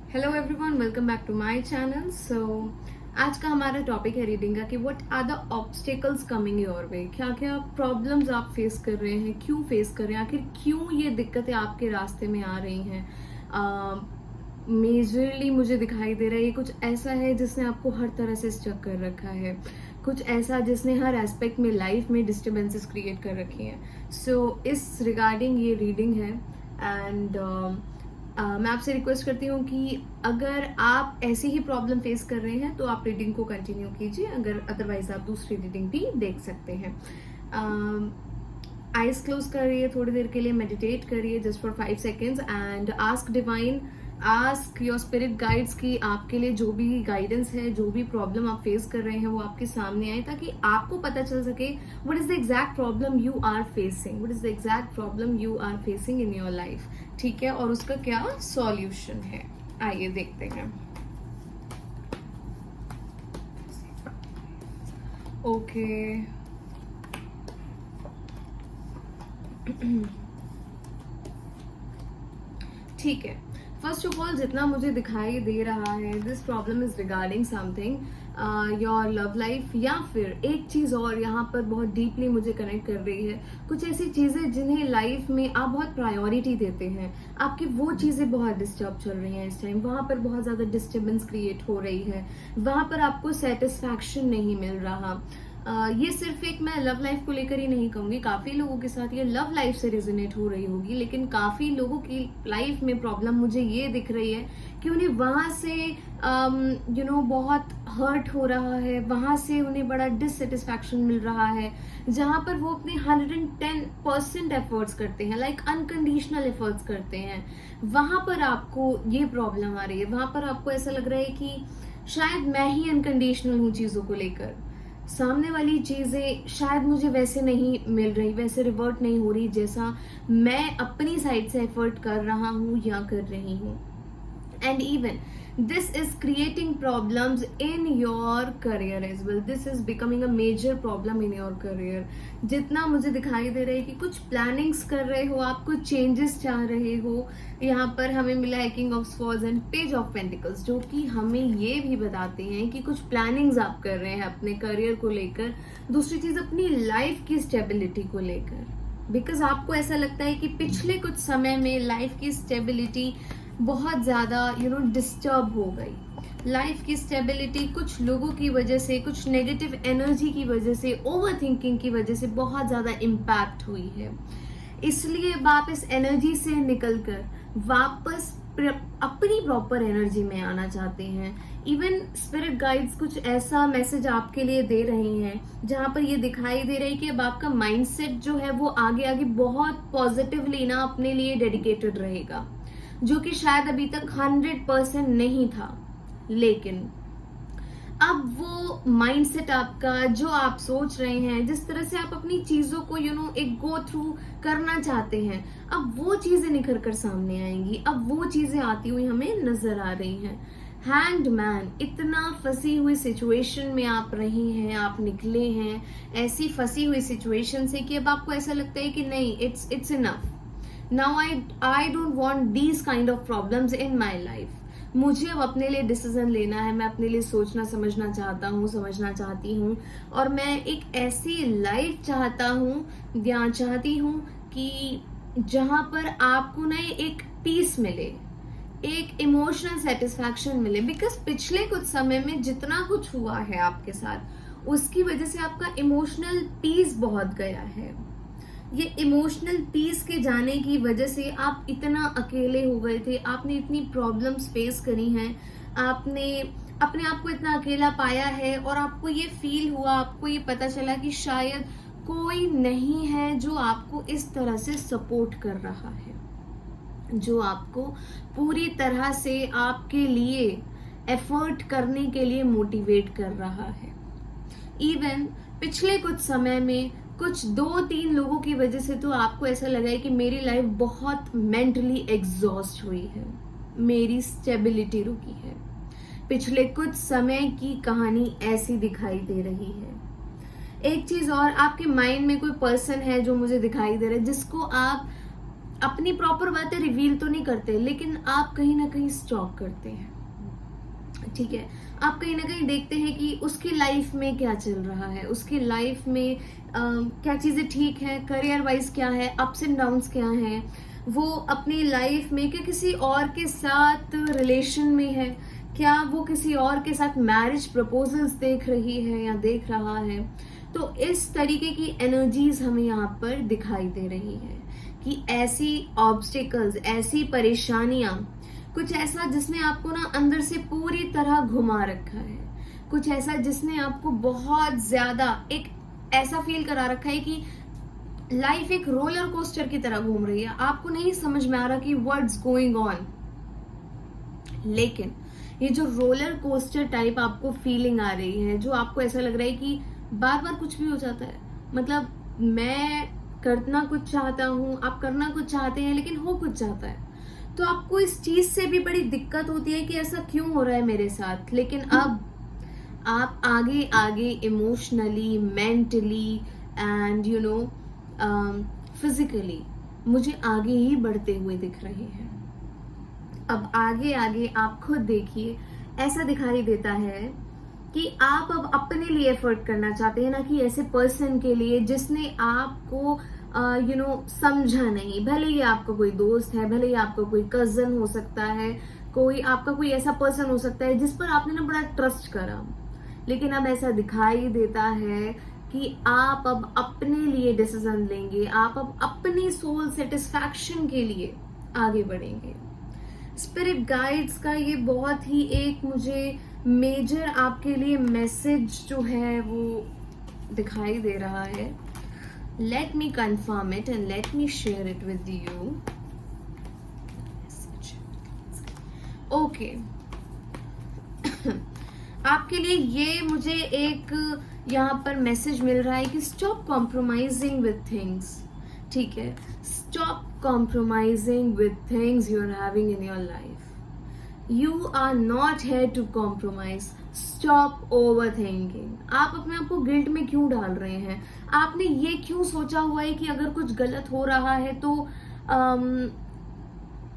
Hello everyone, welcome back to my channel. आज का हमारा टॉपिक है रीडिंग का कि what are the obstacles coming your way. क्या क्या प्रॉब्लम्स आप फेस कर रहे हैं, क्यों फेस कर रहे हैं, आखिर क्यों ये दिक्कतें आपके रास्ते में आ रही हैं। मेजरली मुझे दिखाई दे रहा है ये कुछ ऐसा है जिसने आपको हर तरह से स्टक कर रखा है, कुछ ऐसा जिसने हर एस्पेक्ट में लाइफ में डिस्टर्बेंसेस क्रिएट कर रखी हैं। इस रिगार्डिंग ये रीडिंग है एंड मैं आपसे रिक्वेस्ट करती हूँ कि अगर आप ऐसी ही प्रॉब्लम फेस कर रहे हैं तो आप रीडिंग को कंटिन्यू कीजिए, अगर अदरवाइज आप दूसरी रीडिंग भी देख सकते हैं। आइज क्लोज करिए, थोड़ी देर के लिए मेडिटेट करिए just for 5 seconds and ask divine, ask your spirit guides कि आपके लिए जो भी गाइडेंस है, जो भी प्रॉब्लम आप फेस कर रहे हैं वो आपके सामने आए, ताकि आपको पता चल सके what is the exact problem you are facing, what is the exact problem you are facing in your life. ठीक है, और उसका क्या सॉल्यूशन है, आइए देखते हैं। ओके ठीक है, फर्स्ट ऑफ ऑल जितना मुझे दिखाई दे रहा है, this problem is regarding something your love life, या फिर एक चीज और यहाँ पर बहुत डीपली मुझे कनेक्ट कर रही है। कुछ ऐसी चीजें जिन्हें लाइफ में आप बहुत प्रायोरिटी देते हैं, आपकी वो चीजें बहुत डिस्टर्ब चल रही हैं इस टाइम, वहां पर बहुत ज्यादा डिस्टर्बेंस क्रिएट हो रही है, वहां पर आपको सेटिस्फैक्शन नहीं मिल रहा। ये सिर्फ एक मैं लव लाइफ को लेकर ही नहीं कहूंगी, काफी लोगों के साथ ये लव लाइफ से रेजोनेट हो रही होगी, लेकिन काफी लोगों की लाइफ में प्रॉब्लम मुझे ये दिख रही है कि उन्हें वहां से बहुत हर्ट हो रहा है, वहां से उन्हें बड़ा डिससेटिस्फैक्शन मिल रहा है, जहां पर वो अपने 110% एफर्ट्स करते हैं, लाइक अनकंडीशनल एफर्ट्स करते हैं, वहां पर आपको ये प्रॉब्लम आ रही है। वहां पर आपको ऐसा लग रहा है कि शायद मैं ही अनकंडीशनल हूँ चीजों को लेकर, सामने वाली चीजें शायद मुझे वैसे नहीं मिल रही, वैसे रिवर्ट नहीं हो रही जैसा मैं अपनी साइड से एफर्ट कर रहा हूं या कर रही हूं। And even this is creating problems in your career as well, this is becoming a major problem in your career. जितना मुझे दिखाई दे रहा है कि कुछ प्लानिंग्स कर रहे हो, आप कुछ चेंजेस चाह रहे हो। यहाँ पर हमें मिला है king of swords and page of pentacles, जो कि हमें ये भी बताते हैं कि कुछ प्लानिंग्स आप कर रहे हैं अपने करियर को लेकर, दूसरी चीज अपनी लाइफ की स्टेबिलिटी को लेकर, बिकॉज आपको ऐसा लगता है कि पिछले कुछ समय में लाइफ की स्टेबिलिटी बहुत ज्यादा डिस्टर्ब हो गई। लाइफ की स्टेबिलिटी कुछ लोगों की वजह से, कुछ नेगेटिव एनर्जी की वजह से, ओवर थिंकिंग की वजह से बहुत ज्यादा इम्पैक्ट हुई है। इसलिए आप इस एनर्जी से निकलकर वापस अपनी प्रॉपर एनर्जी में आना चाहते हैं। इवन स्पिरिट गाइड्स कुछ ऐसा मैसेज आपके लिए दे रहे हैं जहां पर ये दिखाई दे रहा है कि अब आपका माइंडसेट जो है वो आगे आगे बहुत पॉजिटिवली ना अपने लिए डेडिकेटेड रहेगा, जो कि शायद अभी तक 100% नहीं था। लेकिन अब वो माइंडसेट आपका, जो आप सोच रहे हैं, जिस तरह से आप अपनी चीजों को एक गो थ्रू करना चाहते हैं, अब वो चीजें निखर कर सामने आएंगी, अब वो चीजें आती हुई हमें नजर आ रही हैं। हैंग्ड मैन, इतना फंसी हुई सिचुएशन में आप रहे हैं, आप निकले हैं ऐसी फंसी हुई सिचुएशन से कि अब आपको ऐसा लगता है कि नहीं, it's enough now, I don't want these kind of problems in my life. मुझे अब अपने लिए डिसीजन लेना है, मैं अपने लिए सोचना समझना चाहता हूँ, समझना चाहती हूँ, और मैं एक ऐसी लाइफ चाहता हूँ या चाहती हूँ कि जहां पर आपको ना एक पीस मिले, एक इमोशनल सेटिस्फैक्शन मिले। बिकॉज पिछले कुछ समय में जितना कुछ हुआ है आपके साथ, उसकी वजह से आपका इमोशनल पीस बहुत गया है। ये इमोशनल पीस के जाने की वजह से आप इतना अकेले हो गए थे, आपने इतनी प्रॉब्लम्स फेस करी हैं, आपने अपने आप को इतना अकेला पाया है, और आपको ये फील हुआ, आपको ये पता चला कि शायद कोई नहीं है जो आपको इस तरह से सपोर्ट कर रहा है, जो आपको पूरी तरह से आपके लिए एफर्ट करने के लिए मोटिवेट कर रहा है। इवन पिछले कुछ समय में कुछ 2-3 लोगों की वजह से तो आपको ऐसा लगा है कि मेरी लाइफ बहुत मेंटली एग्जॉस्ट हुई है, मेरी स्टेबिलिटी रुकी है। पिछले कुछ समय की कहानी ऐसी दिखाई दे रही है। एक चीज और, आपके माइंड में कोई पर्सन है जो मुझे दिखाई दे रहा है, जिसको आप अपनी प्रॉपर बातें रिवील तो नहीं करते, लेकिन आप कहीं ना कहीं स्टॉक करते हैं, ठीक है। आप कहीं ना कहीं देखते हैं कि उसकी लाइफ में क्या चल रहा है, उसकी लाइफ में क्या चीजें ठीक है, करियर वाइज क्या है, अप्स एंड डाउन्स क्या है, वो अपनी लाइफ में क्या किसी और के साथ रिलेशन में है, क्या वो किसी और के साथ मैरिज प्रपोजल्स देख रही है या देख रहा है। तो इस तरीके की एनर्जीज हमें यहाँ पर दिखाई दे रही है कि ऐसी ऑब्स्टिकल्स, ऐसी परेशानियां, कुछ ऐसा जिसने आपको ना अंदर से पूरी तरह घुमा रखा है, कुछ ऐसा जिसने आपको बहुत ज्यादा एक ऐसा फील करा रखा है कि लाइफ एक रोलर कोस्टर की तरह घूम रही है, आपको नहीं समझ में आ रहा कि व्हाट्स गोइंग ऑन। लेकिन ये जो रोलर कोस्टर टाइप आपको फीलिंग आ रही है, जो आपको ऐसा लग रहा है कि बार बार कुछ भी हो जाता है, मतलब मैं करना कुछ चाहता हूँ, आप करना कुछ चाहते हैं लेकिन हो कुछ चाहता है, तो आपको इस चीज से भी बड़ी दिक्कत होती है कि ऐसा क्यों हो रहा है मेरे साथ। लेकिन अब आप आगे आगे इमोशनली, मेंटली एंड फिजिकली मुझे आगे ही बढ़ते हुए दिख रहे हैं। अब आगे आगे आप खुद देखिए, ऐसा दिखाई देता है कि आप अब अपने लिए एफर्ट करना चाहते हैं, ना कि ऐसे पर्सन के लिए जिसने आपको समझा नहीं। भले ही आपका कोई दोस्त है, भले ही आपका कोई कजन हो सकता है, कोई आपका कोई ऐसा पर्सन हो सकता है जिस पर आपने ना बड़ा ट्रस्ट करा, लेकिन अब ऐसा दिखाई देता है कि आप अब अपने लिए डिसीजन लेंगे, आप अब अपनी सोल सेटिस्फैक्शन के लिए आगे बढ़ेंगे। स्पिरिट गाइड्स का ये बहुत ही एक मुझे मेजर आपके लिए मैसेज जो है वो दिखाई दे रहा है। Let me confirm it and let me share it with you. Okay, आपके लिए ये मुझे एक यहाँ पर मैसेज मिल रहा है कि स्टॉप कॉम्प्रोमाइजिंग विद थिंग्स, ठीक है। Stop compromising with things you are having in your life. You are not here to compromise. Stop over thinking. आप अपने आप को गिल्ट में क्यों डाल रहे हैं? आपने ये क्यों सोचा हुआ है कि अगर कुछ गलत हो रहा है तो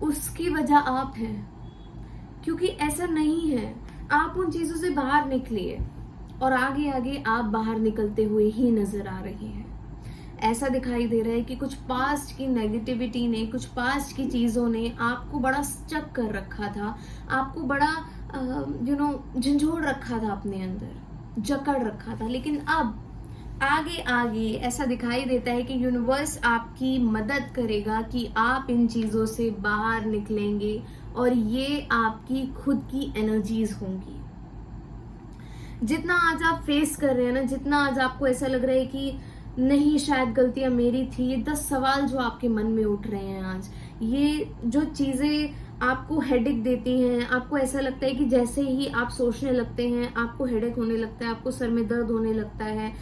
उसकी वजह आप हैं? क्योंकि ऐसा नहीं है। आप उन चीजों से बाहर निकलिए और आगे आगे आप बाहर निकलते हुए ही नजर आ रहे हैं। ऐसा दिखाई दे रहा है कि कुछ पास्ट की नेगेटिविटी ने, कुछ पास्ट की चीजों ने आपको बड़ा स्टक कर रखा था, आपको बड़ा झंझोड़ रखा था, अपने अंदर जकड़ रखा था। लेकिन अब आगे आगे ऐसा दिखाई देता है कि यूनिवर्स आपकी मदद करेगा कि आप इन चीजों से बाहर निकलेंगे और ये आपकी खुद की एनर्जीज होंगी। जितना आज आप फेस कर रहे हैं ना, जितना आज आपको ऐसा लग रहा है कि नहीं शायद गलतियां मेरी थी, 10 सवाल जो आपके मन में उठ रहे हैं आज, ये जो चीजें आपको हेडेक देती हैं, आपको ऐसा लगता है कि जैसे ही आप सोचने लगते हैं आपको हेडेक होने लगता है, आपको सर में दर्द होने लगता है,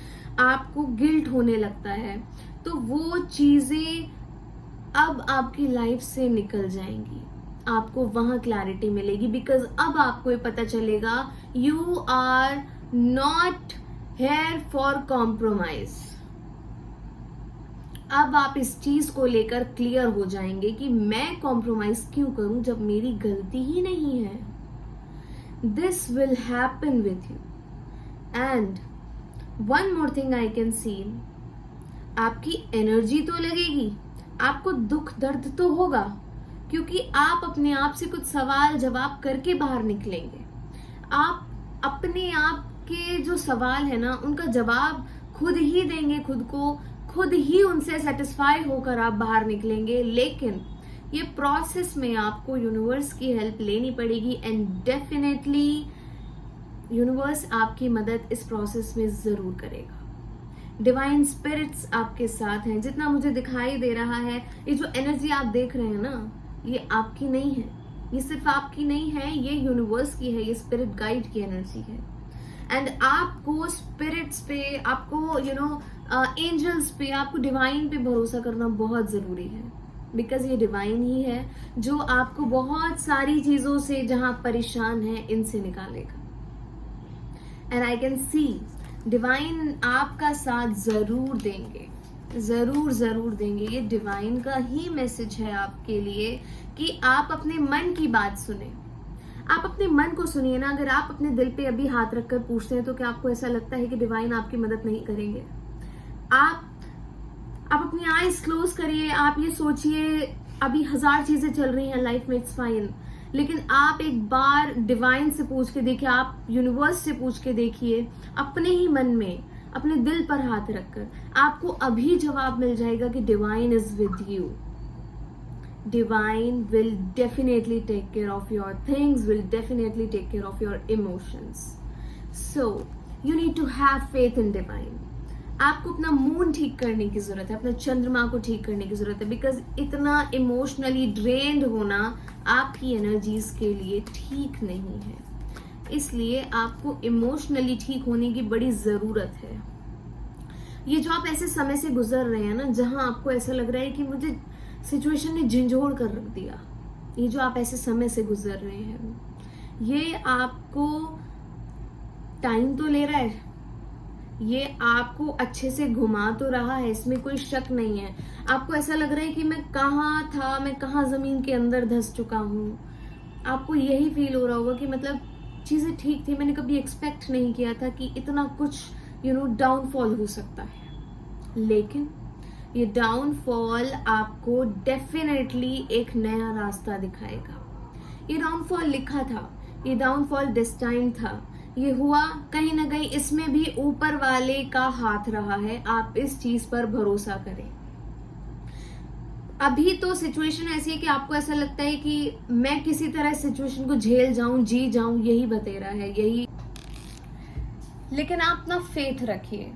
आपको गिल्ट होने लगता है, तो वो चीजें अब आपकी लाइफ से निकल जाएंगी। आपको वहां क्लैरिटी मिलेगी, बिकॉज अब आपको ये पता चलेगा you are not here for compromise. अब आप इस चीज को लेकर क्लियर हो जाएंगे कि मैं कॉम्प्रोमाइज क्यों करूं जब मेरी गलती ही नहीं है। This will happen with you. And one more thing I can see, आपकी एनर्जी तो लगेगी, आपको दुख दर्द तो होगा, क्योंकि आप अपने आप से कुछ सवाल जवाब करके बाहर निकलेंगे। आप अपने आप के जो सवाल है ना, उनका जवाब खुद ही देंगे खुद को, खुद ही उनसे सेटिस्फाई होकर आप बाहर निकलेंगे। लेकिन ये प्रोसेस में आपको यूनिवर्स की हेल्प लेनी पड़ेगी एंड डेफिनेटली यूनिवर्स आपकी मदद इस प्रोसेस में जरूर करेगा। डिवाइन स्पिरिट्स आपके साथ हैं। जितना मुझे दिखाई दे रहा है, ये जो एनर्जी आप देख रहे हैं ना, ये आपकी नहीं है, ये सिर्फ आपकी नहीं है, ये यूनिवर्स की है, ये स्पिरिट गाइड की एनर्जी है। एंड आपको स्पिरिट्स पे, आपको एंजल्स पे, आपको डिवाइन पे भरोसा करना बहुत जरूरी है, बिकॉज ये डिवाइन ही है जो आपको बहुत सारी चीजों से जहां परेशान है इनसे निकालेगा। And I can see divine आपका साथ जरूर देंगे। जरूर जरूर देंगे। ये डिवाइन का ही मैसेज है आपके लिए कि आप अपने मन की बात सुने, आप अपने मन को सुनिए ना। अगर आप अपने दिल पे अभी हाथ रखकर पूछते हैं तो क्या आपको ऐसा लगता है कि डिवाइन आपकी मदद नहीं करेंगे? आप अपनी आईज क्लोज करिए, आप ये सोचिए अभी 1000 चीजें चल रही हैं लाइफ में, इट्स फाइन, लेकिन आप एक बार डिवाइन से पूछ के देखिए, आप यूनिवर्स से पूछ के देखिए, अपने ही मन में अपने दिल पर हाथ रखकर आपको अभी जवाब मिल जाएगा कि divine is with you. Divine will definitely take care of your things, will definitely take care of your emotions. So, you need to have faith in divine. आपको अपना मून ठीक करने की जरूरत है, अपना चंद्रमा को ठीक करने की जरूरत है, बिकॉज इतना इमोशनली ड्रेन्ड होना आपकी एनर्जीज के लिए ठीक नहीं है। इसलिए आपको इमोशनली ठीक होने की बड़ी जरूरत है। ये जो आप ऐसे समय से गुजर रहे हैं ना, जहां आपको ऐसा लग रहा है कि मुझे सिचुएशन ने झंझोड़ कर रख दिया, ये जो आप ऐसे समय से गुजर रहे हैं, ये आपको टाइम तो ले रहा है, ये आपको अच्छे से घुमा तो रहा है, इसमें कोई शक नहीं है। आपको ऐसा लग रहा है कि मैं कहाँ था, मैं कहाँ जमीन के अंदर धंस चुका हूँ। आपको यही फील हो रहा होगा कि मतलब चीजें ठीक थी, मैंने कभी एक्सपेक्ट नहीं किया था कि इतना कुछ डाउनफॉल हो सकता है। लेकिन ये डाउनफॉल आपको डेफिनेटली एक नया रास्ता दिखाएगा। ये डाउनफॉल लिखा था, ये डाउनफॉल डेस्टाइन था, ये हुआ कहीं ना कहीं, इसमें भी ऊपर वाले का हाथ रहा है। आप इस चीज पर भरोसा करें। अभी तो सिचुएशन ऐसी है कि आपको ऐसा लगता है कि मैं किसी तरह सिचुएशन को झेल जाऊं, जी जाऊं, यही बतेरा है, यही। लेकिन आप अपना फेथ रखिए,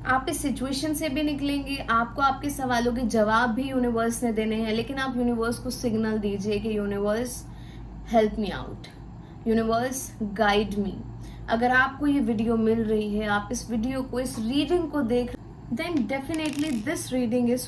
आप इस सिचुएशन से भी निकलेंगे। आपको आपके सवालों के जवाब भी यूनिवर्स ने देने हैं, लेकिन आप यूनिवर्स को सिग्नल दीजिए कि universe help me out, universe guide me. अगर आपको ये वीडियो मिल रही है, आप इस वीडियो को, इस रीडिंग को देख, then definitely this reading is